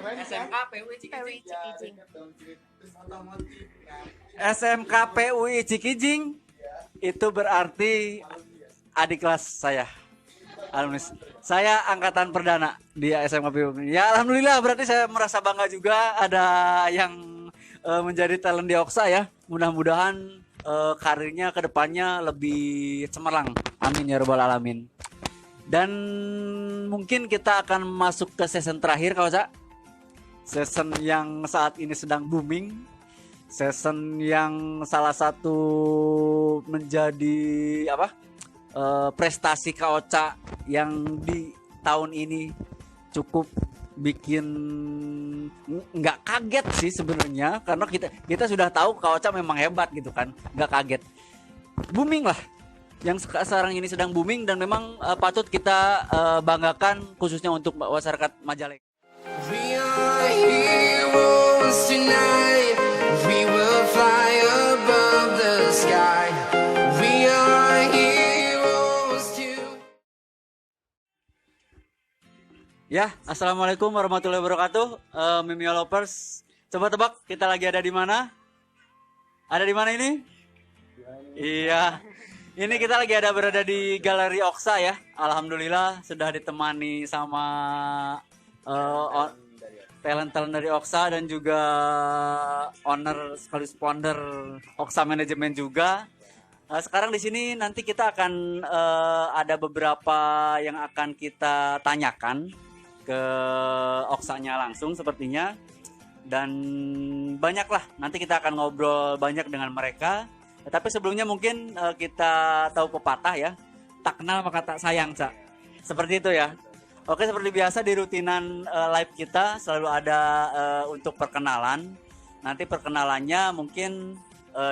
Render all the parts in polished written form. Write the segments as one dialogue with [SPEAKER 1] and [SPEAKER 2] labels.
[SPEAKER 1] SMK PUI Cikijing.
[SPEAKER 2] SMK PUI Cikijing itu berarti adik kelas saya. Alumnus. Saya angkatan perdana di SMK PUI. Ya alhamdulillah, berarti saya merasa bangga juga ada yang menjadi talent di Oksa ya. Mudah-mudahan karirnya ke depannya lebih cemerlang. Amin ya rabbal alamin. Dan mungkin kita akan masuk ke season terakhir Kak Oca. Season yang saat ini sedang booming. Season yang salah satu menjadi prestasi Kak Oca yang di tahun ini cukup bikin nggak kaget sih sebenarnya, karena kita sudah tahu Kak Oca memang hebat gitu kan, nggak kaget. Booming lah yang sekarang ini sedang booming dan memang patut kita banggakan khususnya untuk masyarakat Majalengka.
[SPEAKER 3] We are heroes tonight. We will fly above the sky. We are heroes tonight.
[SPEAKER 2] Ya, assalamualaikum warahmatullahi wabarakatuh. Mimio Lovers, coba tebak kita lagi ada di mana? Ada di mana ini? Iya, ini kita lagi berada di Galeri Oksa ya. Alhamdulillah sudah ditemani sama talent-talent dari Oksa dan juga owner sekaligus founder Oksa Manajemen juga. Sekarang di sini nanti kita akan ada beberapa yang akan kita tanyakan ke Oksanya langsung sepertinya, dan banyaklah nanti kita akan ngobrol banyak dengan mereka. Tapi sebelumnya mungkin kita tahu pepatah ya, tak kenal maka tak sayang, Cak. Seperti itu ya. Oke, seperti biasa di rutinan live kita selalu ada untuk perkenalan. Nanti perkenalannya mungkin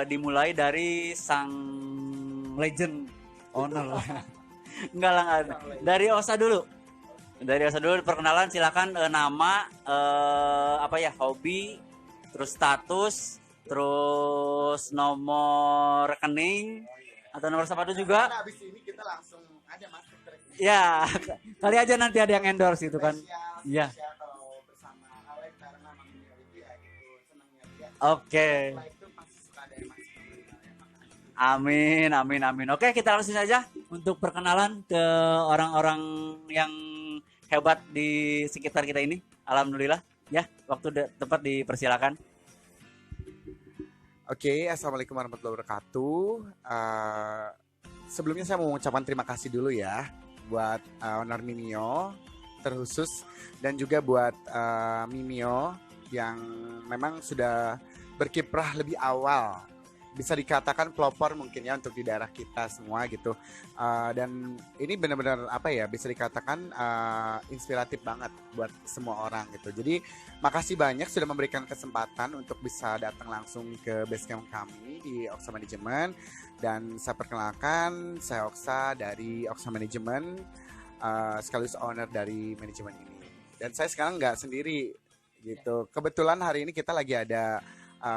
[SPEAKER 2] dimulai dari sang legend owner. Enggak lah, dari Osa dulu. Dari Osa dulu perkenalan, silakan nama, hobi, terus status, terus nomor rekening atau nomor sepatu juga.
[SPEAKER 4] Nah, habis ini kita langsung ada masuk ke
[SPEAKER 2] Ya, kali aja nanti ada yang endorse gitu kan. Iya.
[SPEAKER 4] kalau bersama Alek karena memang dia gitu senangnya dia.
[SPEAKER 2] Oke.
[SPEAKER 4] Setelah itu pasti suka ada yang masuk ke
[SPEAKER 2] Amin, amin, amin. Oke, kita langsung saja untuk perkenalan ke orang-orang yang hebat di sekitar kita ini. Alhamdulillah. Ya, waktu tepat dipersilakan.
[SPEAKER 4] Oke, assalamualaikum warahmatullahi wabarakatuh. Sebelumnya saya mau mengucapkan terima kasih dulu ya buat owner Mimio terkhusus, dan juga buat Mimio yang memang sudah berkiprah lebih awal, bisa dikatakan pelopor mungkin ya untuk di daerah kita semua gitu. Dan ini benar-benar bisa dikatakan inspiratif banget buat semua orang gitu. Jadi makasih banyak sudah memberikan kesempatan untuk bisa datang langsung ke basecamp kami di Oksa Manajemen. Dan saya perkenalkan, saya Oksa dari Oksa Manajemen, sekaligus owner dari manajemen ini. Dan saya sekarang nggak sendiri gitu. Kebetulan hari ini kita lagi ada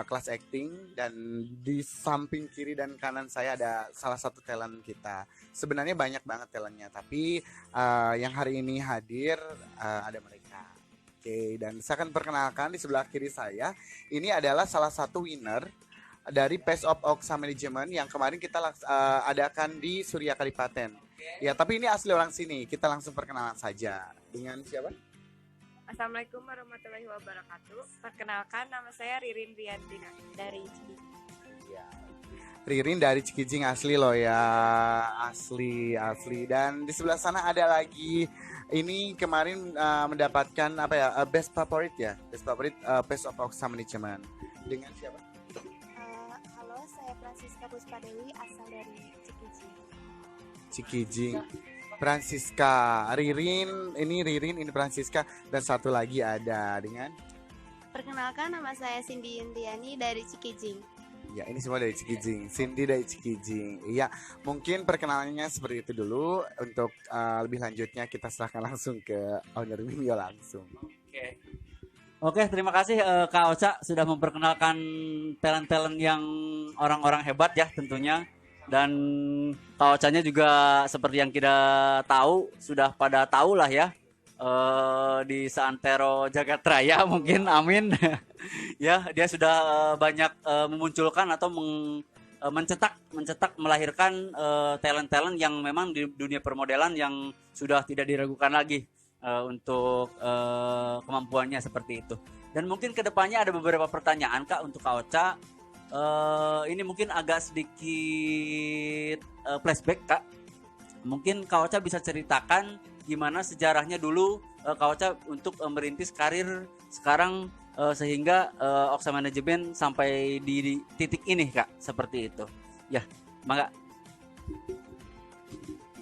[SPEAKER 4] kelas acting, dan di samping kiri dan kanan saya ada salah satu talent kita. Sebenarnya banyak banget talentnya, tapi yang hari ini hadir ada mereka. Oke, dan saya akan perkenalkan di sebelah kiri saya. Ini adalah salah satu winner dari Best of Oksa Manajemen yang kemarin kita adakan di Surya Kadipaten. Ya, tapi ini asli orang sini. Kita langsung perkenalan saja. Dengan siapa?
[SPEAKER 1] Assalamualaikum warahmatullahi wabarakatuh. Perkenalkan, nama saya Ririn Rianti dari Cikijing.
[SPEAKER 4] Ya. Ririn dari Cikijing asli loh ya, asli. Dan di sebelah sana ada lagi, ini kemarin mendapatkan best favorit ya, Best of Oksa Manajemen. Dengan siapa?
[SPEAKER 5] Halo, saya Francisca Puspadewi, asal dari Cikijing.
[SPEAKER 4] Cikijing. Francisca, Ririn, ini Francisca, dan satu lagi ada dengan.
[SPEAKER 5] Perkenalkan, nama saya Cindy Yuntiani dari Cikijing.
[SPEAKER 4] Ya, ini semua dari Cikijing. Cindy dari Cikijing. Iya, mungkin perkenalannya seperti itu dulu. Untuk lebih lanjutnya kita serahkan langsung ke owner Mimio langsung.
[SPEAKER 2] Oke, terima kasih Kak Oca sudah memperkenalkan talent-talent yang orang-orang hebat ya tentunya. Dan Kak Ocanya juga seperti yang kita tahu, sudah pada tahu lah ya, di Seantero Jagat Raya mungkin, amin. Ya, dia sudah banyak memunculkan atau mencetak melahirkan talent-talent yang memang di dunia permodelan yang sudah tidak diragukan lagi untuk kemampuannya seperti itu. Dan mungkin kedepannya ada beberapa pertanyaan Kak untuk Kak Ocha. Ini mungkin agak sedikit flashback Kak. Mungkin Kak Ocha bisa ceritakan gimana sejarahnya dulu Kak Ocha untuk merintis karir sekarang sehingga Oksa Manajemen sampai di titik ini Kak, seperti itu. Ya, mangga.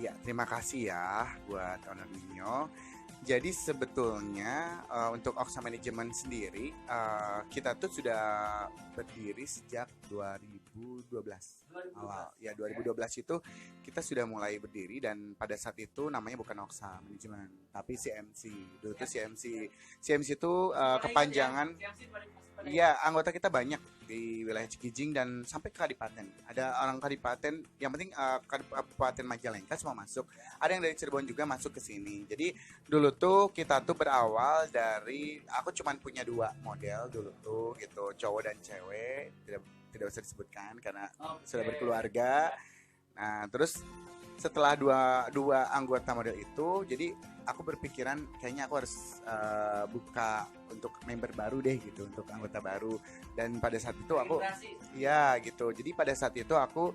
[SPEAKER 4] Iya, terima kasih ya buat Owner Minyo. Jadi sebetulnya untuk Oksa Manajemen sendiri kita tuh sudah berdiri sejak 2012 awal. Ya 2012 itu kita sudah mulai berdiri dan pada saat itu namanya bukan Oksa Manajemen tapi CMC. Dulu tuh CMC. CMC itu kepanjangan. Iya, anggota kita banyak di wilayah Cikijing dan sampai ke Kadipaten. Ada orang Kadipaten, yang penting Kabupaten Majalengka semua masuk. Ada yang dari Cirebon juga masuk ke sini. Jadi dulu tuh kita tuh berawal dari, aku cuman punya 2 model dulu tuh gitu, cowok dan cewek. Tidak usah disebutkan karena sudah berkeluarga. Nah, terus setelah dua anggota model itu, jadi aku berpikiran kayaknya aku harus buka untuk member baru deh gitu, untuk anggota baru. Dan pada saat itu aku ya gitu, jadi pada saat itu aku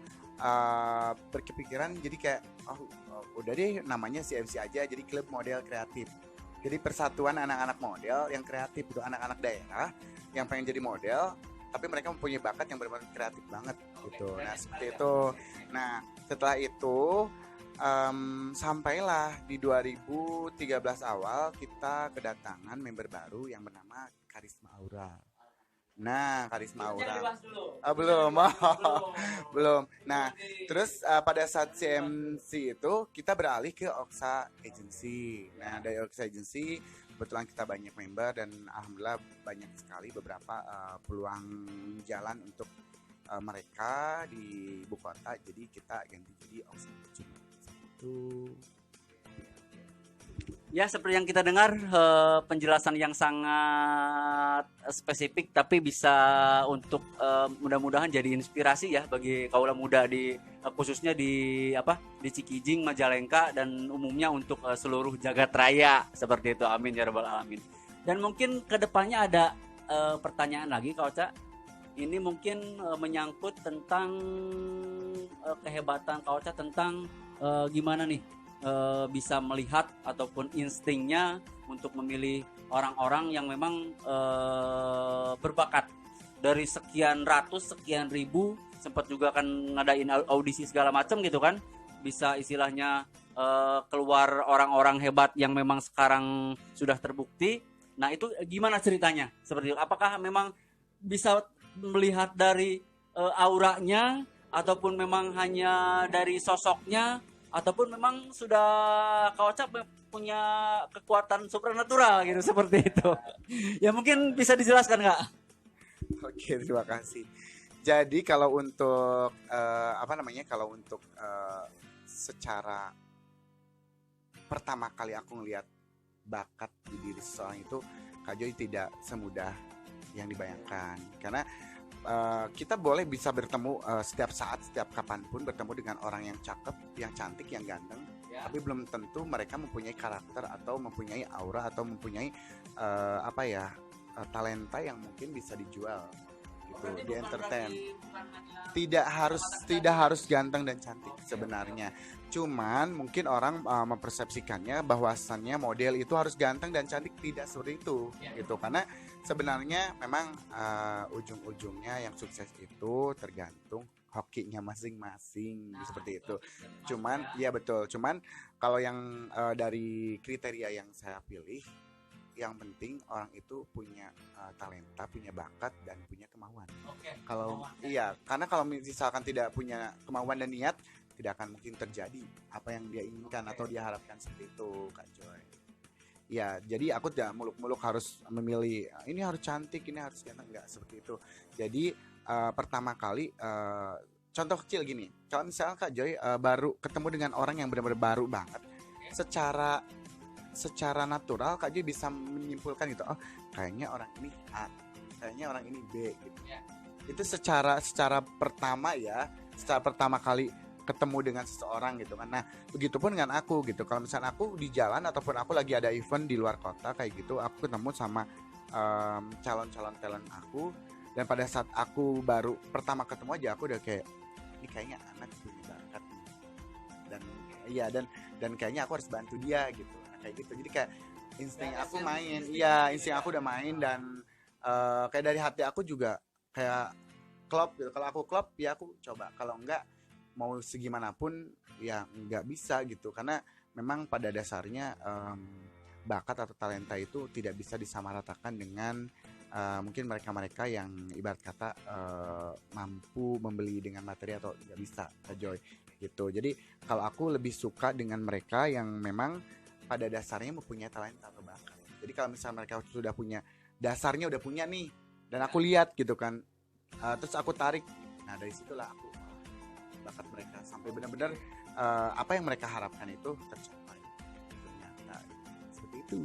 [SPEAKER 4] berkepikiran jadi kayak udah deh namanya CMC aja, jadi klub model kreatif. Jadi persatuan anak-anak model yang kreatif, itu anak-anak daerah yang pengen jadi model tapi mereka mempunyai bakat yang benar-benar kreatif banget gitu. Nah seperti itu. Nah setelah itu sampailah di 2013 awal kita kedatangan member baru yang bernama Karisma Aura. Nah Karisma Aura belum. Nah terus pada saat CMC itu kita beralih ke Oksa Agency. Nah dari Oksa Agency kebetulan kita banyak member dan alhamdulillah banyak sekali beberapa peluang jalan untuk mereka di ibu kota. Jadi kita ganti jadi Oksa Manajemen.
[SPEAKER 2] Ya, seperti yang kita dengar penjelasan yang sangat spesifik tapi bisa untuk mudah-mudahan jadi inspirasi ya bagi kaula muda di khususnya di Cikijing, Majalengka dan umumnya untuk seluruh jagat raya seperti itu. Amin ya rabbal alamin. Dan mungkin kedepannya ada pertanyaan lagi Kak Ocha. Ini mungkin menyangkut tentang kehebatan Kak Ocha tentang gimana nih bisa melihat ataupun instingnya untuk memilih orang-orang yang memang berbakat dari sekian ratus, sekian ribu, sempat juga kan ngadain audisi segala macam gitu kan, bisa istilahnya keluar orang-orang hebat yang memang sekarang sudah terbukti. Nah itu gimana ceritanya? Seperti itu. Apakah memang bisa melihat dari auranya ataupun memang hanya dari sosoknya? Ataupun memang sudah Kak Ocha punya kekuatan supranatural gitu seperti itu. Ya mungkin bisa dijelaskan Kak?
[SPEAKER 4] Oke, terima kasih. Jadi kalau untuk kalau untuk secara pertama kali aku ngelihat bakat di diri seseorang itu, Kak Joy tidak semudah yang dibayangkan. Karena kita boleh bisa bertemu setiap saat, setiap kapanpun bertemu dengan orang yang cakep, yang cantik, yang ganteng, tapi belum tentu mereka mempunyai karakter atau mempunyai aura atau mempunyai talenta yang mungkin bisa dijual gitu, di entertain. Tidak harus ganteng dan cantik sebenarnya. Cuman mungkin orang mempersepsikannya bahwasannya model itu harus ganteng dan cantik, tidak seperti itu gitu. Karena sebenarnya memang ujung-ujungnya yang sukses itu tergantung hokinya masing-masing seperti itu. Cuman ya betul. Cuman kalau yang dari kriteria yang saya pilih, yang penting orang itu punya talenta, punya bakat dan punya kemauan. Karena kalau misalkan tidak punya kemauan dan niat, tidak akan mungkin terjadi apa yang dia inginkan atau dia harapkan seperti itu, Kak Joy. Ya, jadi aku tidak muluk-muluk harus memilih ini harus cantik, ini harus ganteng, enggak seperti itu. Jadi pertama kali contoh kecil gini, kalau misalnya Kak Joy baru ketemu dengan orang yang benar-benar baru banget, secara secara natural Kak Joy bisa menyimpulkan gitu, oh kayaknya orang ini A, kayaknya orang ini B gitu. Itu secara pertama ya, secara pertama kali ketemu dengan seseorang gitu kan. Nah, begitupun dengan aku gitu. Kalau misalnya aku di jalan ataupun aku lagi ada event di luar kota kayak gitu, aku ketemu sama calon-calon talent aku, dan pada saat aku baru pertama ketemu aja aku udah kayak ini kayaknya anak punya bakat nih. Dan iya dan kayaknya aku harus bantu dia gitu. Nah, kayak gitu. Jadi kayak insting aku main. Iya, insting aku udah main dan kayak dari hati aku juga kayak klop gitu. Kalau aku klop ya aku coba. Kalau enggak mau segimanapun ya nggak bisa gitu, karena memang pada dasarnya bakat atau talenta itu tidak bisa disamaratakan dengan mungkin mereka-mereka yang ibarat kata mampu membeli dengan materi atau nggak bisa, Kak Joy gitu. Jadi kalau aku lebih suka dengan mereka yang memang pada dasarnya mempunyai talenta atau bakat. Jadi kalau misalnya mereka sudah punya dasarnya, udah punya nih, dan aku lihat gitu kan, terus aku tarik, nah dari situlah aku bakat mereka sampai benar-benar apa yang mereka harapkan itu tercapai. Ternyata seperti itu.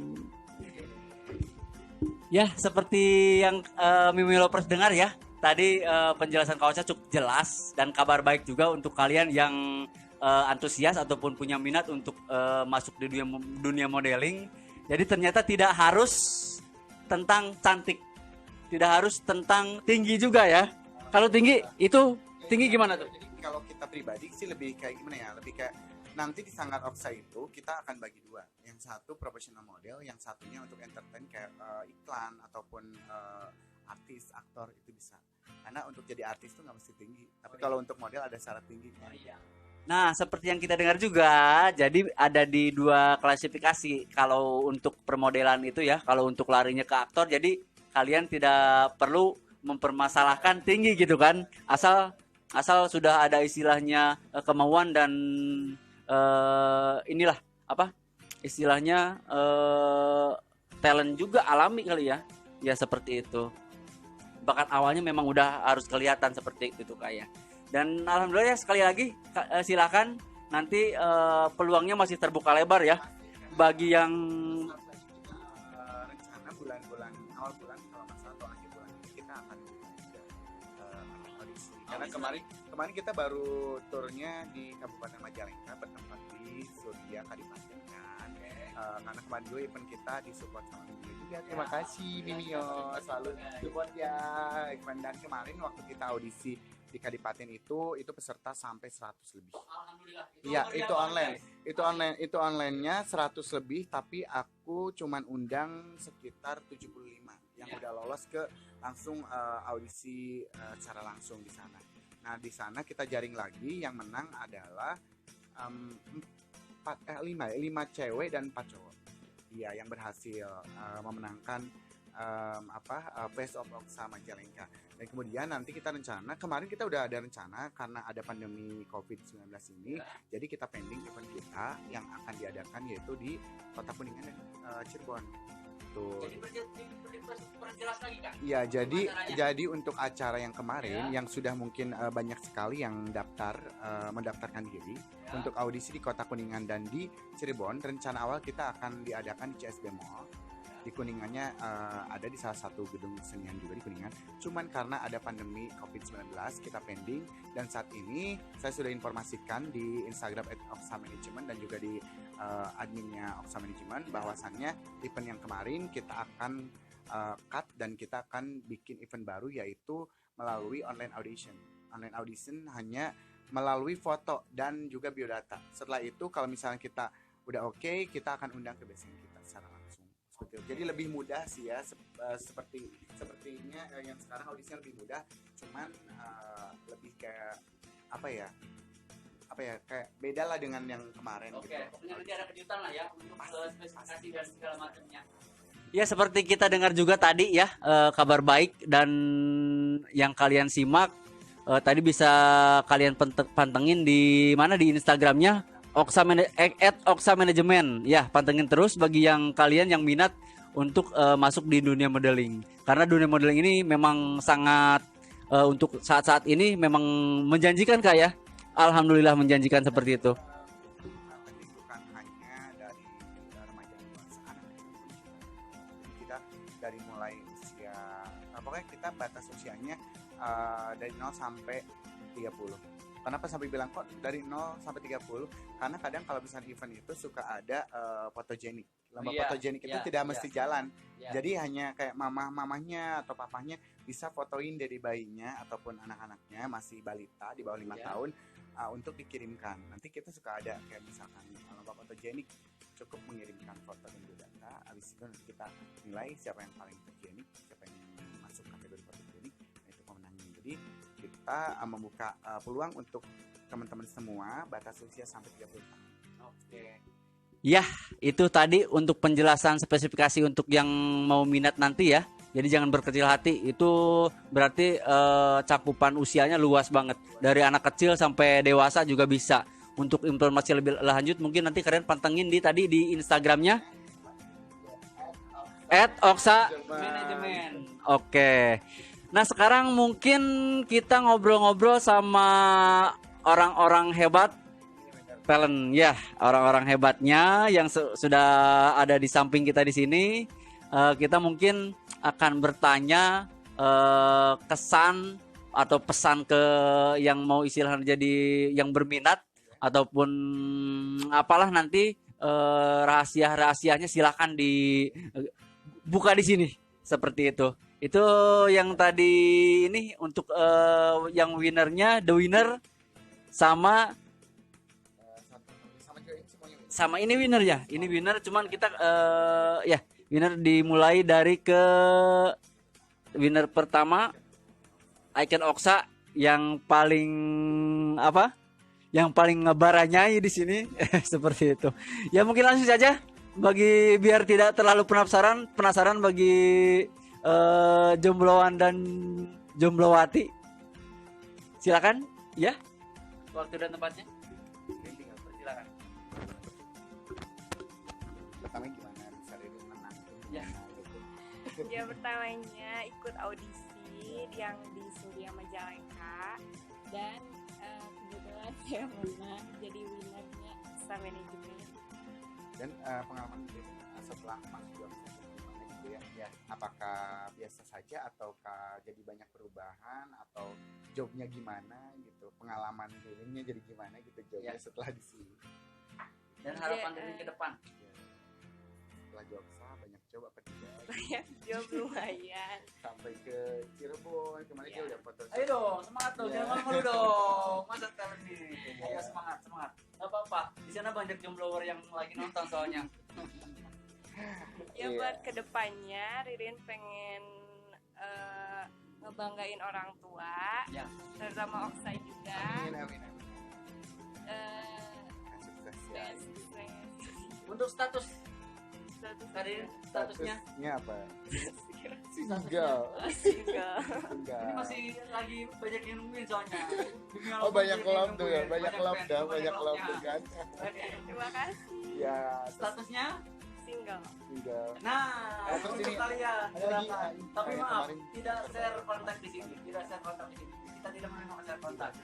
[SPEAKER 2] Ya, seperti yang Mimi Lovers dengar ya. Tadi penjelasan Kak Ocha cukup jelas dan kabar baik juga untuk kalian yang antusias ataupun punya minat untuk masuk di dunia modeling. Jadi ternyata tidak harus tentang cantik, tidak harus tentang tinggi juga ya. Kalau tinggi itu tinggi gimana tuh?
[SPEAKER 4] Kalau kita pribadi sih lebih kayak gimana ya, lebih kayak nanti di Sanggar Oksa itu kita akan bagi dua, yang satu profesional model, yang satunya untuk entertain kayak iklan ataupun artis, aktor itu bisa. Karena untuk jadi artis tuh nggak mesti tinggi, tapi kalau untuk model ada syarat tinggi.
[SPEAKER 2] Nah, seperti yang kita dengar juga, jadi ada di dua klasifikasi. Kalau untuk permodelan itu ya, kalau untuk larinya ke aktor, jadi kalian tidak perlu mempermasalahkan tinggi gitu kan, asal sudah ada istilahnya kemauan dan inilah apa istilahnya talent juga alami kali ya, ya seperti itu. Bakat awalnya memang udah harus kelihatan seperti itu kayak. Dan alhamdulillah ya, sekali lagi silakan nanti peluangnya masih terbuka lebar ya bagi yang
[SPEAKER 4] rencana bulan-bulan awal bulan kalau nggak salah atau akhir bulan ini kita akan audisi. Karena kemarin kita baru turnya di Kabupaten Majalengka bertempat di Surya Kadipaten kan. Karena kemarin juga event kita disupport sama Mimio juga. Terima kasih Mimio, selalu support ya. Dan kemarin waktu kita audisi di Kadipaten itu peserta sampai 100 lebih. Iya, itu online-nya 100 lebih, tapi aku cuman undang sekitar 75 yang udah lolos ke langsung audisi secara langsung di sana. Nah, di sana kita jaring lagi, yang menang adalah 5 cewek dan 4 cowok. Iya, yang berhasil memenangkan Best of Oksa Majalengka. Dan kemudian nanti kita rencana, kemarin kita udah ada rencana karena ada pandemi COVID-19 ini, jadi kita pending event kita yang akan diadakan yaitu di Kota Kuningan dan Cirebon. Tuh. Iya, jadi untuk acara yang kemarin yang sudah mungkin banyak sekali yang mendaftarkan diri untuk audisi di Kota Kuningan dan di Cirebon, rencana awal kita akan diadakan di CSD Mall. Di Kuningannya ada di salah satu gedung kesenian juga di Kuningan. Cuman karena ada pandemi COVID-19 kita pending, dan saat ini saya sudah informasikan di Instagram @oksa management dan juga di adminnya Oksa Management bahwasannya event yang kemarin kita akan cut dan kita akan bikin event baru yaitu melalui online audition. Online audition hanya melalui foto dan juga biodata. Setelah itu kalau misalnya kita udah oke, kita akan undang ke basing kita secara langsung. Jadi lebih mudah sih ya, sepertinya yang sekarang audisinya lebih mudah, cuman lebih kayak kayak beda lah dengan yang kemarin.
[SPEAKER 2] Oke,
[SPEAKER 4] gitu.
[SPEAKER 2] pokoknya nanti ada kejutan lah ya untuk spesifikasi dan segala macamnya. Ya, seperti kita dengar juga tadi ya, kabar baik dan yang kalian simak tadi bisa kalian pantengin di mana, di Instagramnya @oksa management. Ya, pantengin terus bagi yang kalian yang minat untuk masuk di dunia modeling. Karena dunia modeling ini memang sangat untuk saat-saat ini memang menjanjikan Kak ya. Alhamdulillah menjanjikan seperti itu.
[SPEAKER 4] Bukan hanya dari remaja doang, dari mulai usia, pokoknya kita batas usianya dari 0 sampai 30. Kenapa sampai bilang kok dari 0 sampai 30? Karena kadang kalau misalnya event itu suka ada fotogenik. Lomba fotogenik itu tidak mesti jalan. Jadi hanya kayak mamahnya atau papahnya bisa fotoin dari bayinya ataupun anak-anaknya masih balita di bawah 5 tahun untuk dikirimkan. Nanti kita suka ada kayak misalkan lomba fotogenik, cukup mengirimkan foto dan juga data. Habis itu nanti kita nilai siapa yang paling fotogenik, siapa yang masuk kategori fotogenik, itu pemenangnya. Jadi kita membuka peluang untuk teman-teman semua batas usia sampai 30 tahun.
[SPEAKER 2] Oke. Ya, itu tadi untuk penjelasan spesifikasi untuk yang mau minat nanti ya. Jadi jangan berkecil hati. Itu berarti cakupan usianya luas banget. Dari anak kecil sampai dewasa juga bisa. Untuk informasi lebih lanjut mungkin nanti kalian pantengin di Instagramnya @oksa-manajemen. Oke. Nah sekarang mungkin kita ngobrol-ngobrol sama orang-orang hebat talent ya, orang-orang hebatnya yang sudah ada di samping kita di sini. Kita mungkin akan bertanya kesan atau pesan ke yang mau istilahnya jadi yang berminat ataupun apalah nanti rahasia-rahasianya silakan dibuka di sini seperti itu. Itu yang tadi ini untuk yang winernya, the winner sama ini winner ya. Ini winner cuman kita ya winner dimulai dari ke winner pertama Icon Oksa yang paling apa? Yang paling ngebaranyai di sini seperti itu. Ya mungkin langsung saja biar tidak terlalu penasaran bagi jombloan dan jomblowati. Silakan ya. Waktu dan tempatnya. Silakan.
[SPEAKER 4] Pertama gimana bisa menang?
[SPEAKER 2] Ya.
[SPEAKER 1] Ya pertamanya ikut audisi yang di Surya Majalengka dan kebetulan saya menang jadi winernya Oksa Manajemen.
[SPEAKER 4] Dan pengalaman setelah masuk gimana gitu ya? Apakah biasa saja ataukah jadi banyak perubahan atau jobnya gimana gitu? Pengalaman dirinya jadi gimana gitu jobnya setelah di sini?
[SPEAKER 2] Dan harapan diri ke depan.
[SPEAKER 4] Setelah Jogsa banyak job apa tidak?
[SPEAKER 1] Banyak job lumayan.
[SPEAKER 4] Sampai ke Cirebon kemarin dia udah foto.
[SPEAKER 2] Ayo dong, semangat dong, jangan malu dong. Masa talent nih. Ayo semangat. Gak apa-apa. Di sana banyak jomblower yang lagi nonton soalnya.
[SPEAKER 1] Ya buat kedepannya Ririn pengen ngebanggain orang tua, terutama Oksa juga.
[SPEAKER 4] Amin. Sukses ya.
[SPEAKER 2] Untuk statusnya
[SPEAKER 4] apa?
[SPEAKER 1] Single.
[SPEAKER 2] Ini masih lagi banyak yang nungguin soalnya.
[SPEAKER 4] Oh banyak love tuh ya, banyak love tuh kan.
[SPEAKER 1] Terima kasih.
[SPEAKER 4] Ya
[SPEAKER 1] Statusnya single.
[SPEAKER 2] Nah,
[SPEAKER 4] terus
[SPEAKER 2] untuk
[SPEAKER 4] ini
[SPEAKER 2] kalian silakan. Tapi
[SPEAKER 4] kayak
[SPEAKER 2] maaf,
[SPEAKER 4] kemarin.
[SPEAKER 2] tidak share kontak di sini. Kita tidak menerima share kontak.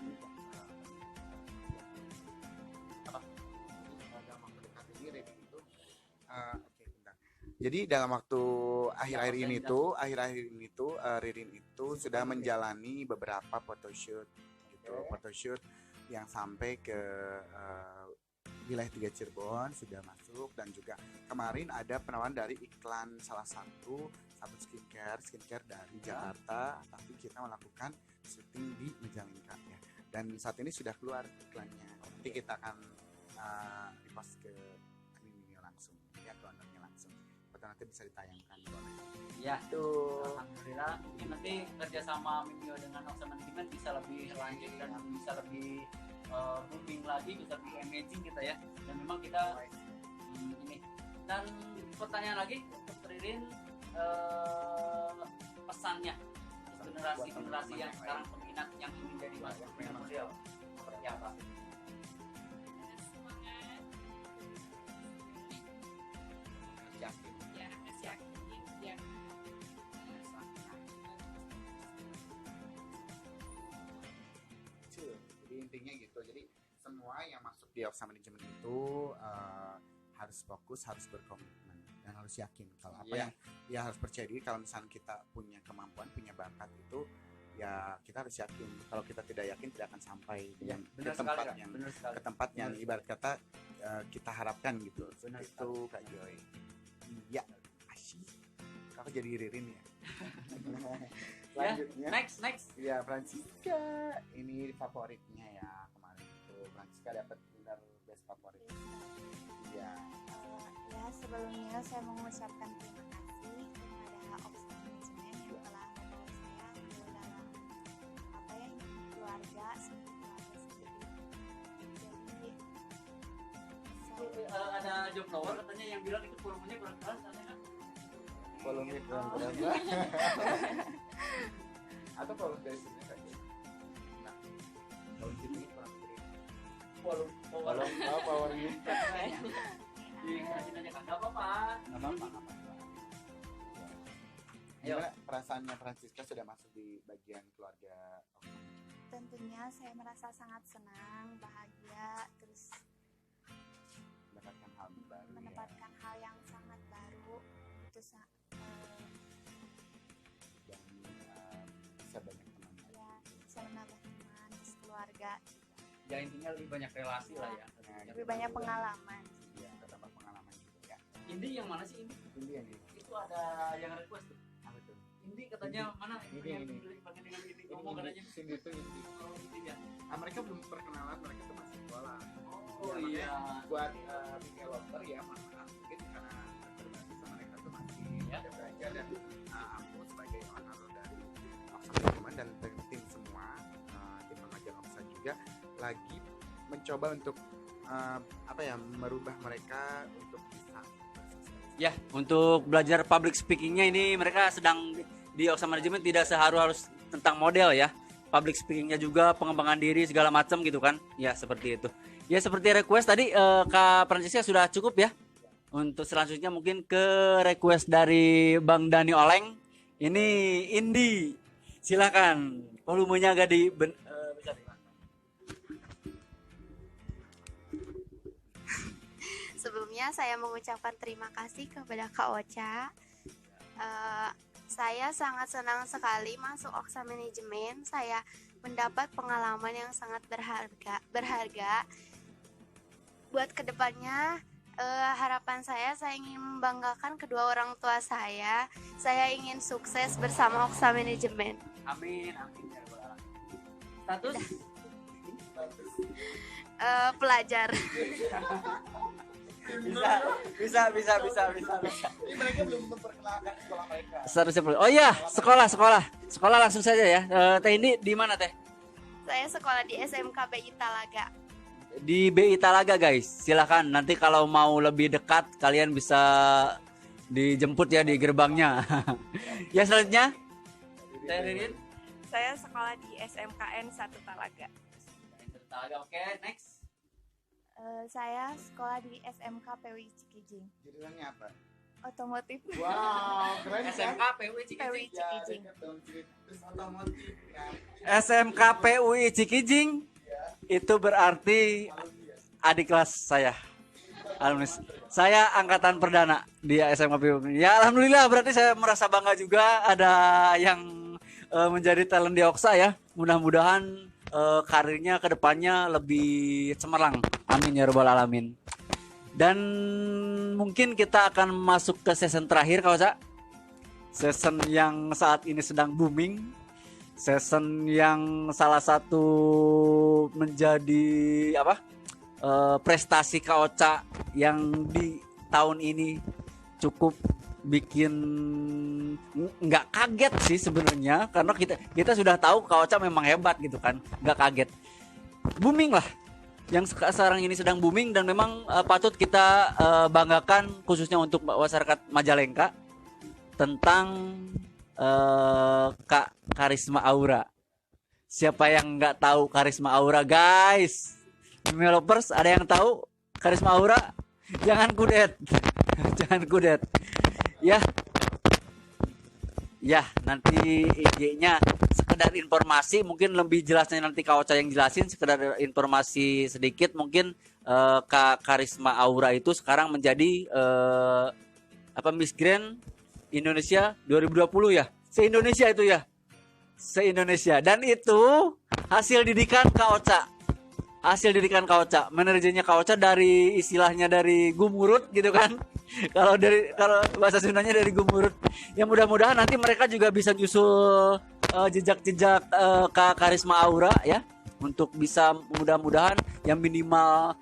[SPEAKER 4] Jadi dalam waktu akhir-akhir ini tuh Ririn itu sudah menjalani beberapa photoshoot gitu, photoshoot yang sampai ke wilayah 3 Cirebon sudah masuk, dan juga kemarin ada penawaran dari iklan salah satu skincare dari Jakarta, tapi kita melakukan syuting di Majalengka ya. Dan saat ini sudah keluar iklannya. Nanti kita akan repost ke Mimio langsung ya, ke ownernya langsung. Foto nanti bisa ditayangkan boleh.
[SPEAKER 2] Ya, tuh. Alhamdulillah. Mungkin nanti kerjasama Mimio dengan Oksa Manajemen bisa lebih lanjut dan bisa lebih booming lagi, bisa lebih amazing kita ya. Dan memang kita ini. Dan pertanyaan lagi untuk Ririn, pesannya generasi yang sekarang peminat yang ingin jadi model seperti apa?
[SPEAKER 1] Semangat.
[SPEAKER 4] Yakin.
[SPEAKER 1] Ya, yakin. Ya.
[SPEAKER 4] Jadi intinya gitu. Jadi semua yang masuk di Oksa Manajemen itu harus fokus, harus berkomitmen. dan harus yakin kalau apa
[SPEAKER 2] Iya.
[SPEAKER 4] yang ya harus percaya diri kalau misalnya kita punya kemampuan, punya bakat itu ya kita harus yakin. Kalau kita tidak yakin tidak akan sampai
[SPEAKER 2] Iya,
[SPEAKER 4] ke
[SPEAKER 2] benar
[SPEAKER 4] tempat
[SPEAKER 2] sekali, Kak.
[SPEAKER 4] yang
[SPEAKER 2] Benar sekali.
[SPEAKER 4] ke tempat yang
[SPEAKER 2] Benar.
[SPEAKER 4] ibarat kata kita harapkan gitu.
[SPEAKER 2] Benar
[SPEAKER 4] Itu Kak Joy. Iya, asyik. Kakak jadi Ririn ya. Selanjutnya,
[SPEAKER 2] Next.
[SPEAKER 4] ya Francisca. Ini favoritnya ya kemarin itu. Francisca dapat gelar best favorit. Iya.
[SPEAKER 5] Ya, sebelumnya saya mengucapkan terima kasih kepada Oxford Management yang telah membawa saya ke dalam apa ya keluarga seperti keluarga sendiri. Jadi saya
[SPEAKER 2] Ada job tower katanya yang bilang itu volumenya kurang keras katanya kan?
[SPEAKER 4] Volume kurang berapa? Atau kalau dari sini Kak Joy? Nah, kalau di sini kurang kiri. Powernya.
[SPEAKER 2] Dikasih aja kan, nggak apa-apa.
[SPEAKER 4] Nggak apa-apa. Gimana perasaannya Francisca sudah masuk di bagian keluarga Oxford?
[SPEAKER 5] tentunya saya merasa sangat senang, bahagia, terus
[SPEAKER 4] Mendapatkan hal baru ya.
[SPEAKER 5] mendapatkan hal yang sangat baru. Terus
[SPEAKER 4] Dan bisa banyak teman lagi.
[SPEAKER 5] ya bisa menambah teman, terus keluarga juga.
[SPEAKER 2] Ya intinya lebih banyak relasi lah ya.
[SPEAKER 4] Nah,
[SPEAKER 5] Lebih banyak pengalaman.
[SPEAKER 4] Iya, tambah pengalaman juga ya.
[SPEAKER 2] Indi yang mana sih Indi?
[SPEAKER 4] Ini yang ini.
[SPEAKER 2] Itu ada yang request tuh.
[SPEAKER 4] Apa tuh?
[SPEAKER 2] Indi katanya mana?
[SPEAKER 4] Ini,
[SPEAKER 2] yang
[SPEAKER 4] ini.
[SPEAKER 2] pakai dengan Indi ngomong katanya.
[SPEAKER 4] Cindy itu Indi.
[SPEAKER 2] Oh Indi ya.
[SPEAKER 4] Ah, mereka belum perkenalan, mereka tuh masih sekolah.
[SPEAKER 2] Oh
[SPEAKER 4] Ya,
[SPEAKER 2] iya.
[SPEAKER 4] Buat developer ya, maaf mungkin karena terbatasan mereka tuh masih
[SPEAKER 2] Ya.
[SPEAKER 4] ada belajar dan aku sebagai owner dari Oxford Management dan tim semua tim pengajar Oxford juga lagi mencoba untuk apa ya merubah mereka untuk bisa
[SPEAKER 2] Ya, untuk belajar public speakingnya ini mereka sedang di Oxford Management tidak harus tentang model ya. Public speakingnya juga pengembangan diri segala macam gitu kan. Ya seperti itu. Ya seperti request tadi Kak Francisca sudah cukup ya. Untuk selanjutnya mungkin ke request dari Bang Dani Oleng. Ini Indi. Silakan. Volumenya agak bisa
[SPEAKER 5] Sebelumnya saya mengucapkan terima kasih kepada Kak Ocha. Saya sangat senang sekali masuk Oxford Management. Saya mendapat pengalaman yang sangat berharga. Buat kedepannya, harapan saya ingin membanggakan kedua orang tua saya. Saya ingin sukses bersama Oxford Management.
[SPEAKER 2] Amin, amin ya rabbal alamin. Status?
[SPEAKER 5] Pelajar.
[SPEAKER 2] Bisa.
[SPEAKER 4] ini mereka belum memperkenalkan sekolah mereka.
[SPEAKER 2] Seharusnya oh iya, sekolah langsung saja ya. Teh Indi di mana teh?
[SPEAKER 5] Saya sekolah di SMK BI Talaga.
[SPEAKER 2] Di BI Talaga guys. Silakan nanti kalau mau lebih dekat kalian bisa dijemput ya di gerbangnya. Ya selanjutnya. Teh Ririn.
[SPEAKER 1] Saya sekolah di SMKN 1 Talaga.
[SPEAKER 2] Talaga oke, next.
[SPEAKER 5] Saya sekolah di SMK PWI Cikijing.
[SPEAKER 4] Jurusannya apa?
[SPEAKER 5] Otomotif.
[SPEAKER 4] Wow, keren kan?
[SPEAKER 2] SMK PUI
[SPEAKER 5] PWI
[SPEAKER 2] Cikijing.
[SPEAKER 5] Cikijing.
[SPEAKER 4] Terus otomotif kan.
[SPEAKER 2] SMK PUI Cikijing. Itu berarti adik kelas saya. Alumnus. Saya angkatan perdana di SMK PUI. Ya alhamdulillah berarti saya merasa bangga juga ada yang menjadi talent di Oksa ya. Mudah-mudahan karirnya ke depannya lebih cemerlang. Amin ya rabbal alamin. Dan mungkin kita akan masuk ke season terakhir Kak Oca. Season yang saat ini sedang booming. Season yang salah satu menjadi prestasi Kak Oca yang di tahun ini cukup bikin nggak kaget sih sebenarnya karena kita sudah tahu Kak Oca memang hebat gitu kan, nggak kaget. Booming lah yang sekarang ini sedang booming dan memang patut kita banggakan khususnya untuk masyarakat Majalengka tentang Kak Karisma Aura. Siapa yang nggak tahu Karisma Aura guys? Developers ada yang tahu Karisma Aura? Jangan kudet. Jangan kudet. Ya, nanti IG-nya sekedar informasi, mungkin lebih jelasnya nanti Kak Ocha yang jelasin, sekedar informasi sedikit mungkin Kak Karisma Aura itu sekarang menjadi apa Miss Grand Indonesia 2020 ya. Se-Indonesia itu ya. Se-Indonesia. Dan itu hasil didikan Kak Ocha. Hasil didikan Kak Ocha. Manajernya Kak Ocha dari istilahnya dari gumurut gitu kan. Kalau bahasa Sundanya dari gumurut. Ya mudah-mudahan nanti mereka juga bisa nyusul jejak-jejak Kak Karisma Aura ya. Untuk bisa mudah-mudahan yang minimal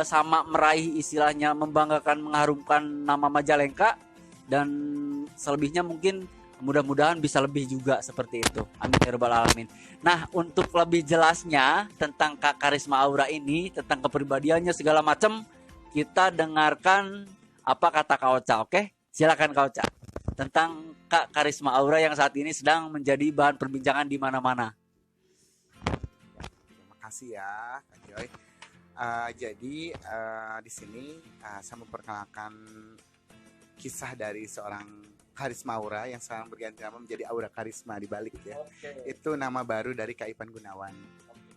[SPEAKER 2] sama meraih istilahnya membanggakan mengharumkan nama Majalengka, dan selebihnya mungkin mudah-mudahan bisa lebih juga seperti itu. Amin ya rabbal alamin. Nah, untuk lebih jelasnya tentang Kak Karisma Aura ini, tentang kepribadiannya segala macam, kita dengarkan apa kata Kak Ocha. Oke? Silakan Kak Ocha. Tentang Kak Karisma Aura yang saat ini sedang menjadi bahan perbincangan di mana-mana.
[SPEAKER 4] Makasih ya Kak Joy. Jadi di sini saya memperkenalkan kisah dari seorang Karisma Aura yang sekarang berganti nama menjadi Aura Karisma di balik ya. Itu nama baru dari Kak Ipan Gunawan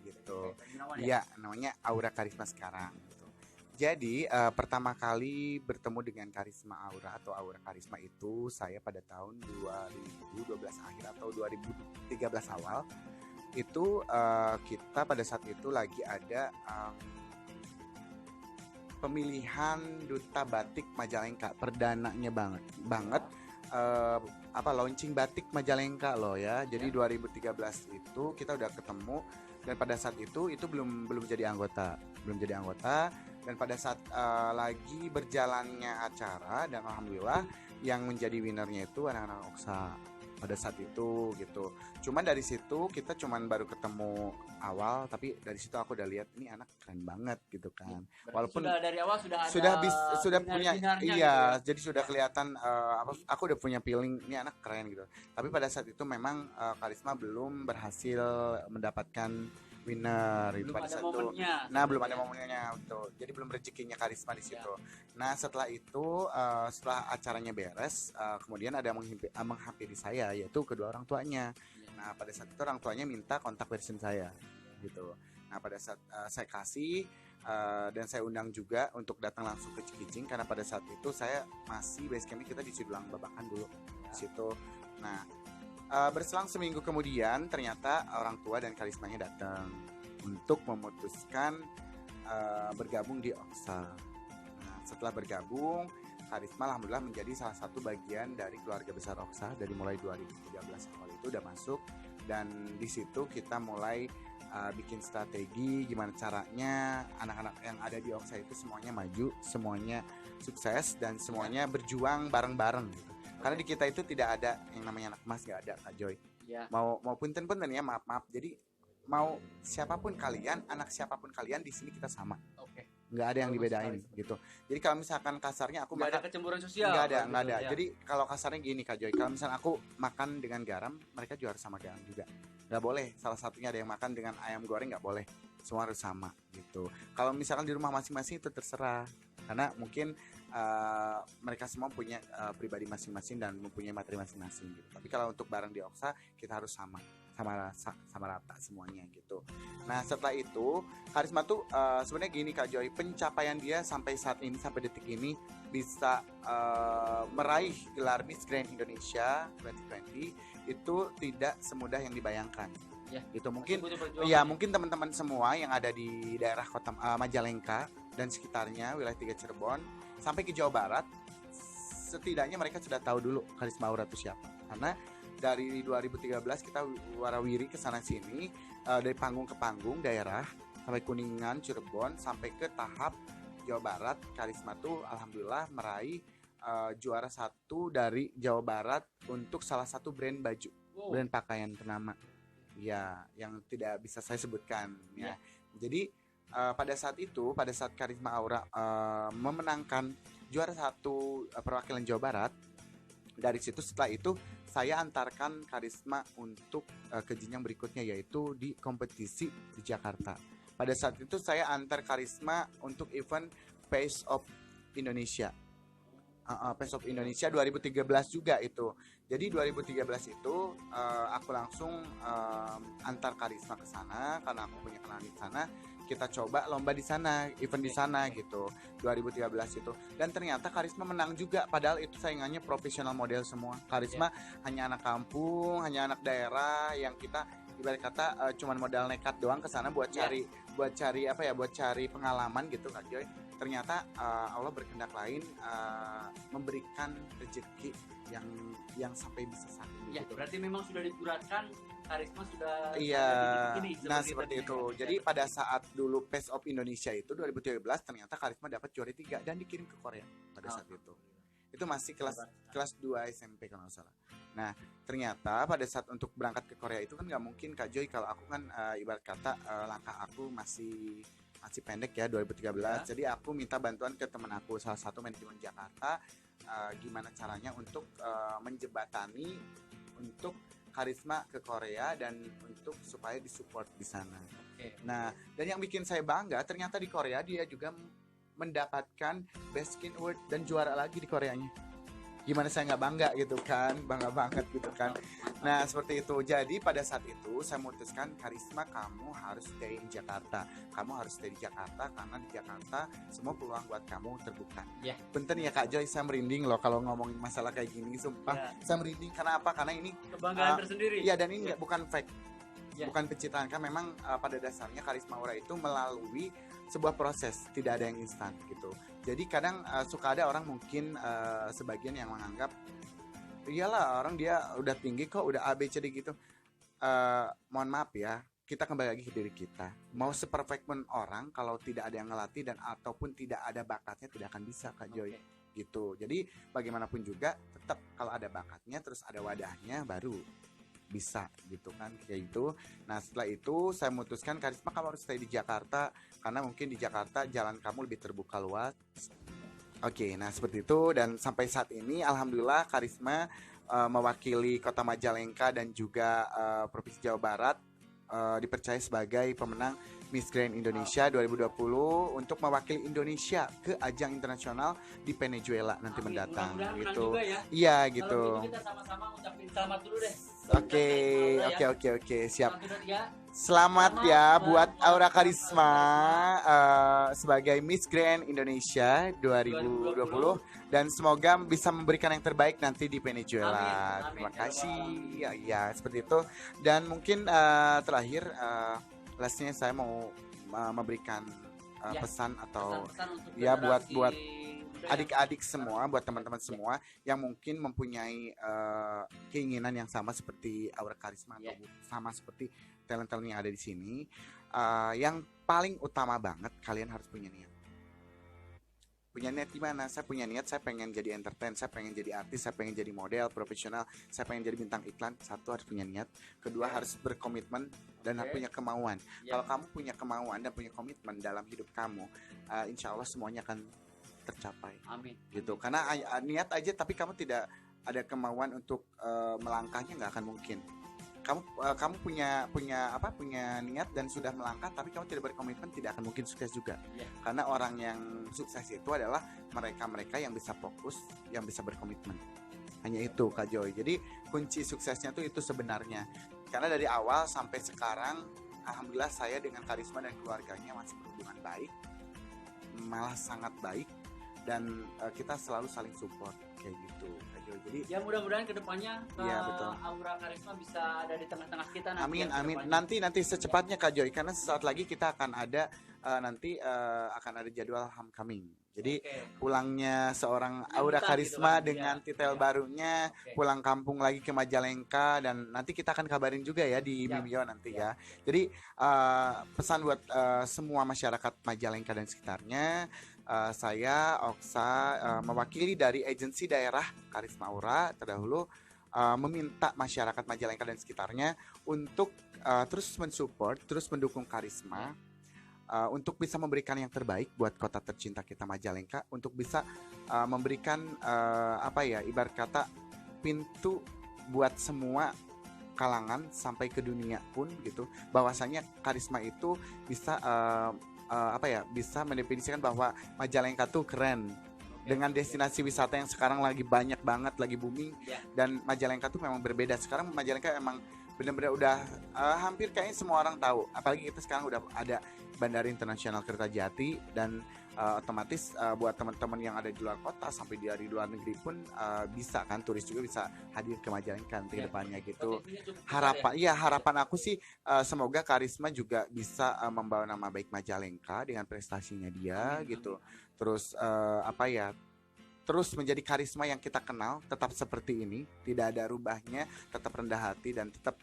[SPEAKER 4] gitu. Iya, namanya Aura Karisma sekarang gitu. Jadi pertama kali bertemu dengan Karisma Aura atau Aura Karisma itu saya pada tahun 2012 akhir atau 2013 awal. Itu kita pada saat itu lagi ada pemilihan duta batik Majalengka perdananya banget launching batik Majalengka loh ya. Jadi 2013 itu kita udah ketemu, dan pada saat itu belum jadi anggota dan pada saat lagi berjalannya acara, dan alhamdulillah yang menjadi winernya itu anak-anak Oksa pada saat itu gitu. Cuman dari situ kita baru ketemu awal, tapi dari situ aku udah lihat ini anak keren banget gitu kan.
[SPEAKER 2] Berarti
[SPEAKER 4] walaupun
[SPEAKER 2] sudah dari awal sudah
[SPEAKER 4] punya
[SPEAKER 2] gitu.
[SPEAKER 4] Jadi sudah kelihatan aku udah punya feeling ini anak keren gitu. Tapi pada saat itu memang Karisma belum berhasil mendapatkan winner itu pada saat itu. Nah, belum ada momennya betul. Jadi belum rezekinya Karisma di situ. Nah, setelah itu setelah acaranya beres, kemudian ada yang menghampiri saya, yaitu kedua orang tuanya. Nah, pada saat itu orang tuanya minta kontak person saya gitu. Nah, pada saat saya kasih dan saya undang juga untuk datang langsung ke Cikijing, karena pada saat itu saya masih base campnya kita di Sidulang Babakan dulu di situ. Nah, berselang seminggu kemudian ternyata orang tua dan Karismanya datang untuk memutuskan bergabung di Oksa. Nah, setelah bergabung, Karisma alhamdulillah menjadi salah satu bagian dari keluarga besar Oksa. Dari mulai 2013 awal itu udah masuk, dan di situ kita mulai bikin strategi gimana caranya anak-anak yang ada di Oksa itu semuanya maju, semuanya sukses, dan semuanya berjuang bareng-bareng gitu. Karena di kita itu tidak ada yang namanya anak emas, nggak ada Kak Joy.
[SPEAKER 2] Ya.
[SPEAKER 4] Mau punten-punten ya, maaf. Jadi mau siapapun kalian, anak siapapun kalian, di sini kita sama.
[SPEAKER 2] Oke.
[SPEAKER 4] Nggak ada yang dibedain gitu. Jadi kalau misalkan kasarnya aku
[SPEAKER 2] nggak
[SPEAKER 4] makan,
[SPEAKER 2] ada kecemburuan sosial.
[SPEAKER 4] nggak ada.
[SPEAKER 2] Ya.
[SPEAKER 4] Jadi kalau kasarnya gini Kak Joy, kalau misalkan aku makan dengan garam, mereka juga harus sama garam juga. Nggak boleh salah satunya ada yang makan dengan ayam goreng, nggak boleh. Semua harus sama gitu. Kalau misalkan di rumah masing-masing itu terserah. Karena mungkin mereka semua punya pribadi masing-masing dan mempunyai materi masing-masing gitu. Tapi kalau untuk barang di Oksa kita harus sama rata semuanya gitu. Nah, setelah itu Karisma tuh sebenarnya gini Kak Joy, pencapaian dia sampai saat ini, sampai detik ini bisa meraih gelar Miss Grand Indonesia 2020 itu tidak semudah yang dibayangkan.
[SPEAKER 2] Ya,
[SPEAKER 4] itu mungkin
[SPEAKER 2] ya
[SPEAKER 4] mungkin teman-teman semua yang ada di daerah kota Majalengka dan sekitarnya, wilayah 3 Cirebon sampai ke Jawa Barat, setidaknya mereka sudah tahu dulu Karisma Aura itu siapa. Karena dari 2013 kita warawiri ke sana sini, dari panggung ke panggung daerah sampai Kuningan, Cirebon, sampai ke tahap Jawa Barat. Karisma tuh alhamdulillah meraih juara 1 dari Jawa Barat untuk salah satu brand baju, brand pakaian ternama. Ya, yang tidak bisa saya sebutkan ya. Jadi pada saat Karisma Aura memenangkan juara 1 perwakilan Jawa Barat, dari situ setelah itu saya antarkan Karisma untuk ke jenjang berikutnya, yaitu di kompetisi di Jakarta. Pada saat itu saya antar Karisma untuk event Face of Indonesia. Face of Indonesia 2013 juga itu. Jadi 2013 itu aku langsung antar Karisma ke sana karena aku punya kenalan di sana. Kita coba lomba di sana, event di sana gitu 2013 itu. Dan ternyata Karisma menang juga, padahal itu saingannya profesional model semua. Karisma hanya anak kampung, hanya anak daerah yang kita ibarat kata cuman modal nekat doang ke sana buat cari buat cari pengalaman gitu Kak Joy. Ternyata Allah berkehendak lain, memberikan rezeki yang sampai bisa sakit gitu.
[SPEAKER 2] Berarti memang sudah dibulatkan, Karisma sudah
[SPEAKER 4] Iya,
[SPEAKER 2] ini,
[SPEAKER 4] nah seperti itu. Jadi pada saat dulu Face of Indonesia itu 2013 ternyata Karisma dapat juara 3 dan dikirim ke Korea pada saat itu. Itu masih kelas 2 SMP kalau nggak salah. Nah ternyata pada saat untuk berangkat ke Korea itu kan nggak mungkin Kak Joy, kalau aku kan ibarat kata langkah aku masih pendek ya 2013. Jadi aku minta bantuan ke teman aku, salah satu manajemen Jakarta, gimana caranya untuk menjembatani untuk Karisma ke Korea dan untuk supaya disupport di sana. Nah, dan yang bikin saya bangga ternyata di Korea dia juga mendapatkan Best Skin Award dan juara lagi di Koreanya. Gimana saya nggak bangga gitu kan, bangga banget gitu kan. Nah seperti itu. Jadi pada saat itu saya memutuskan, Karisma kamu harus stay di Jakarta. Kamu harus stay di Jakarta karena di Jakarta semua peluang buat kamu terbuka. Bentar ya Kak Joy, saya merinding loh kalau ngomongin masalah kayak gini, sumpah. Saya merinding karena apa? Karena ini
[SPEAKER 2] kebanggaan tersendiri.
[SPEAKER 4] Iya, dan ini bukan fake, bukan pencitraan kan. Memang pada dasarnya Karisma Aura itu melalui sebuah proses, tidak ada yang instan gitu. Jadi kadang suka ada orang mungkin sebagian yang menganggap iyalah orang dia udah tinggi kok, udah ABCD gitu. Mohon maaf ya, kita kembali lagi ke diri kita. Mau seperfect pun orang kalau tidak ada yang ngelatih dan ataupun tidak ada bakatnya tidak akan bisa Kak Joy. Gitu. Jadi bagaimanapun juga tetap kalau ada bakatnya terus ada wadahnya baru bisa gitu kan, kayak gitu. Nah setelah itu saya memutuskan, Karisma kamu harus stay di Jakarta karena mungkin di Jakarta jalan kamu lebih terbuka luas. Oke, nah seperti itu. Dan sampai saat ini alhamdulillah Karisma mewakili Kota Majalengka dan juga Provinsi Jawa Barat dipercaya sebagai pemenang Miss Grand Indonesia 2020 untuk mewakili Indonesia ke ajang internasional di Venezuela nanti mendatang gitu. Iya gitu.
[SPEAKER 2] Kalau kita sama-sama ngucapin selamat dulu deh.
[SPEAKER 4] Oke, siap. Selamat ya buat Aura Karisma sebagai Miss Grand Indonesia 2020 dan semoga bisa memberikan yang terbaik nanti di Venezuela. Terima kasih. Ya, seperti itu. Dan mungkin terakhir lastnya saya mau memberikan pesan atau ya buat adik-adik semua, buat teman-teman semua yang mungkin mempunyai keinginan yang sama seperti Aura Karisma atau sama seperti talent-talent yang ada di sini. Yang paling utama banget kalian harus punya niat. Punya niat gimana? Saya punya niat, saya pengen jadi entertain, saya pengen jadi artis, saya pengen jadi model profesional, saya pengen jadi bintang iklan. Satu, harus punya niat. Kedua, harus berkomitmen dan punya kemauan. Kalau kamu punya kemauan dan punya komitmen dalam hidup kamu, insya Allah semuanya akan tercapai.
[SPEAKER 2] Amin.
[SPEAKER 4] Gitu. Karena niat aja tapi kamu tidak ada kemauan untuk melangkahnya, nggak akan mungkin. Kamu punya niat dan sudah melangkah tapi kamu tidak berkomitmen, tidak akan mungkin sukses juga. Karena orang yang sukses itu adalah mereka yang bisa fokus, yang bisa berkomitmen. Hanya itu Kak Joy. Jadi kunci suksesnya tuh itu sebenarnya. Karena dari awal sampai sekarang alhamdulillah saya dengan Karisma dan keluarganya masih berhubungan baik, malah sangat baik, dan kita selalu saling support kayak gitu. Jadi
[SPEAKER 2] ya mudah-mudahan kedepannya
[SPEAKER 4] betul.
[SPEAKER 2] Aura Karisma bisa ada di tengah-tengah kita nanti.
[SPEAKER 4] Amin. Nanti secepatnya Kak Joy, karena sesaat lagi kita akan ada akan ada jadwal homecoming. Jadi pulangnya seorang Aura Karisma gitu dengan titel barunya, pulang kampung lagi ke Majalengka, dan nanti kita akan kabarin juga ya di Mimio nanti ya. Jadi pesan buat semua masyarakat Majalengka dan sekitarnya, saya Oksa mewakili dari agensi daerah Karisma Aura terdahulu meminta masyarakat Majalengka dan sekitarnya untuk terus mensupport, terus mendukung Karisma untuk bisa memberikan yang terbaik buat kota tercinta kita Majalengka, untuk bisa memberikan ibarat kata pintu buat semua kalangan sampai ke dunia pun gitu, bahwasanya Karisma itu bisa bisa mendefinisikan bahwa Majalengka tuh keren, dengan destinasi wisata yang sekarang lagi banyak banget, lagi booming.
[SPEAKER 2] Ya.
[SPEAKER 4] Dan Majalengka tuh memang berbeda. Sekarang Majalengka emang benar-benar udah hampir kayaknya semua orang tahu. Apalagi kita sekarang udah ada Bandara Internasional Kertajati dan otomatis buat teman-teman yang ada di luar kota sampai dari luar negeri pun bisa kan, turis juga bisa hadir ke Majalengka nanti ke depannya gitu. Harapan aku sih semoga Karisma juga bisa membawa nama baik Majalengka dengan prestasinya dia gitu. Terus terus menjadi Karisma yang kita kenal tetap seperti ini, tidak ada rubahnya, tetap rendah hati dan tetap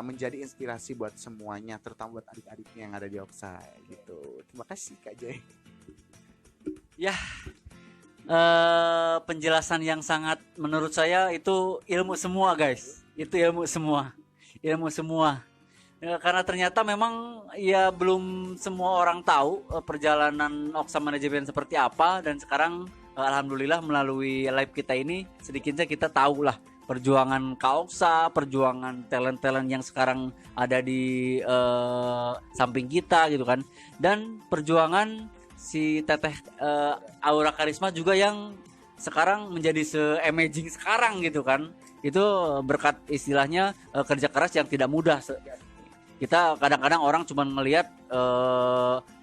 [SPEAKER 4] menjadi inspirasi buat semuanya, terutama buat adik-adiknya yang ada di Oksa gitu. Terima kasih Kak Jay.
[SPEAKER 2] Ya, penjelasan yang sangat menurut saya itu ilmu semua guys. Itu ilmu semua. Ya, karena ternyata memang ya belum semua orang tahu perjalanan Oksa Manajemen seperti apa. Dan sekarang alhamdulillah melalui live kita ini sedikitnya kita tahu lah perjuangan Kaoksa, perjuangan talent-talent yang sekarang ada di samping kita gitu kan. Dan perjuangan si Teteh Aura Karisma juga yang sekarang menjadi se-amazing sekarang gitu kan. Itu berkat istilahnya kerja keras yang tidak mudah. Kita kadang-kadang orang cuma melihat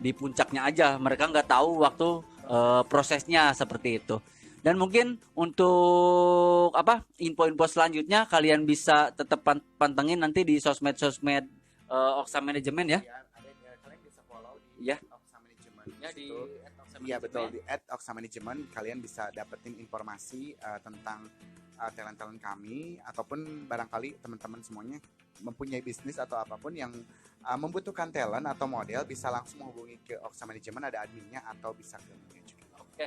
[SPEAKER 2] di puncaknya aja, mereka nggak tahu waktu prosesnya seperti itu. Dan mungkin untuk info-info selanjutnya kalian bisa tetap pantengin nanti di sosmed Oksa Manajemen ya.
[SPEAKER 4] Kalian bisa follow di
[SPEAKER 2] Ya.
[SPEAKER 4] Oksa Manajemen.
[SPEAKER 2] Ya di
[SPEAKER 4] Iya betul, di @Oksa Manajemen kalian bisa dapetin informasi tentang talent-talent kami, ataupun barangkali teman-teman semuanya mempunyai bisnis atau apapun yang membutuhkan talent atau model, bisa langsung menghubungi ke Oksa Manajemen, ada adminnya, atau bisa ke Mimio juga.
[SPEAKER 2] Oke.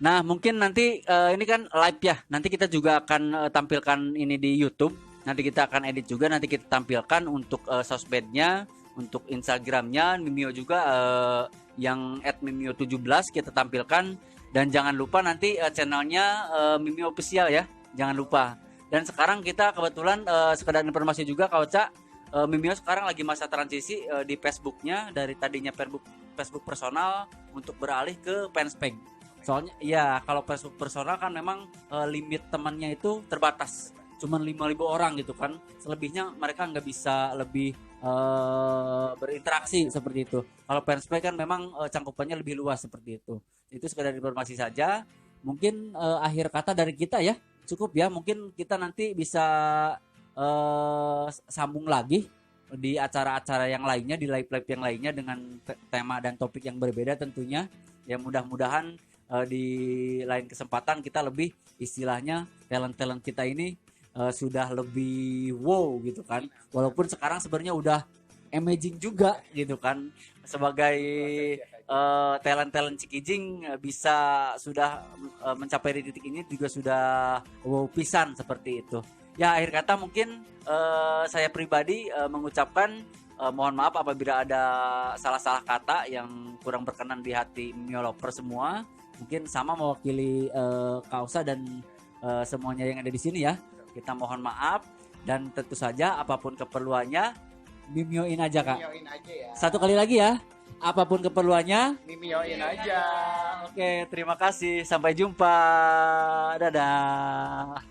[SPEAKER 2] Nah mungkin nanti ini kan live ya, nanti kita juga akan tampilkan ini di YouTube, nanti kita akan edit juga, nanti kita tampilkan untuk sosmednya, untuk Instagramnya Mimio juga yang @mimio17 kita tampilkan. Dan jangan lupa nanti channelnya Mimio Official ya, jangan lupa. Dan sekarang kita kebetulan sekedar informasi juga Kauca, Mimio sekarang lagi masa transisi di Facebooknya, dari tadinya Facebook personal untuk beralih ke fanspage. Soalnya ya kalau Facebook personal kan memang limit temannya itu terbatas, cuman 5.000 orang gitu kan. Selebihnya mereka nggak bisa lebih berinteraksi seperti itu. Kalau fanspage kan memang cangkupannya lebih luas seperti itu. Itu sekedar informasi saja. Mungkin akhir kata dari kita ya cukup ya. Mungkin kita nanti bisa sambung lagi di acara-acara yang lainnya, di live-live yang lainnya dengan tema dan topik yang berbeda tentunya. Ya mudah-mudahan di lain kesempatan kita lebih istilahnya talent-talent kita ini sudah lebih wow gitu kan. Walaupun sekarang sebenarnya udah amazing juga gitu kan. Sebagai talent-talent Cikijing bisa sudah mencapai di titik ini juga sudah wow pisan seperti itu. Ya akhir kata mungkin saya pribadi mengucapkan mohon maaf apabila ada salah-salah kata yang kurang berkenan di hati Mimio Lover semua. Mungkin sama mewakili Kausa dan semuanya yang ada di sini ya. Kita mohon maaf dan tentu saja apapun keperluannya Mimioin aja Kak.
[SPEAKER 4] Mimioin aja ya.
[SPEAKER 2] Satu kali lagi ya. Apapun keperluannya
[SPEAKER 4] Mimioin aja.
[SPEAKER 2] Oke, terima kasih. Sampai jumpa. Dadah.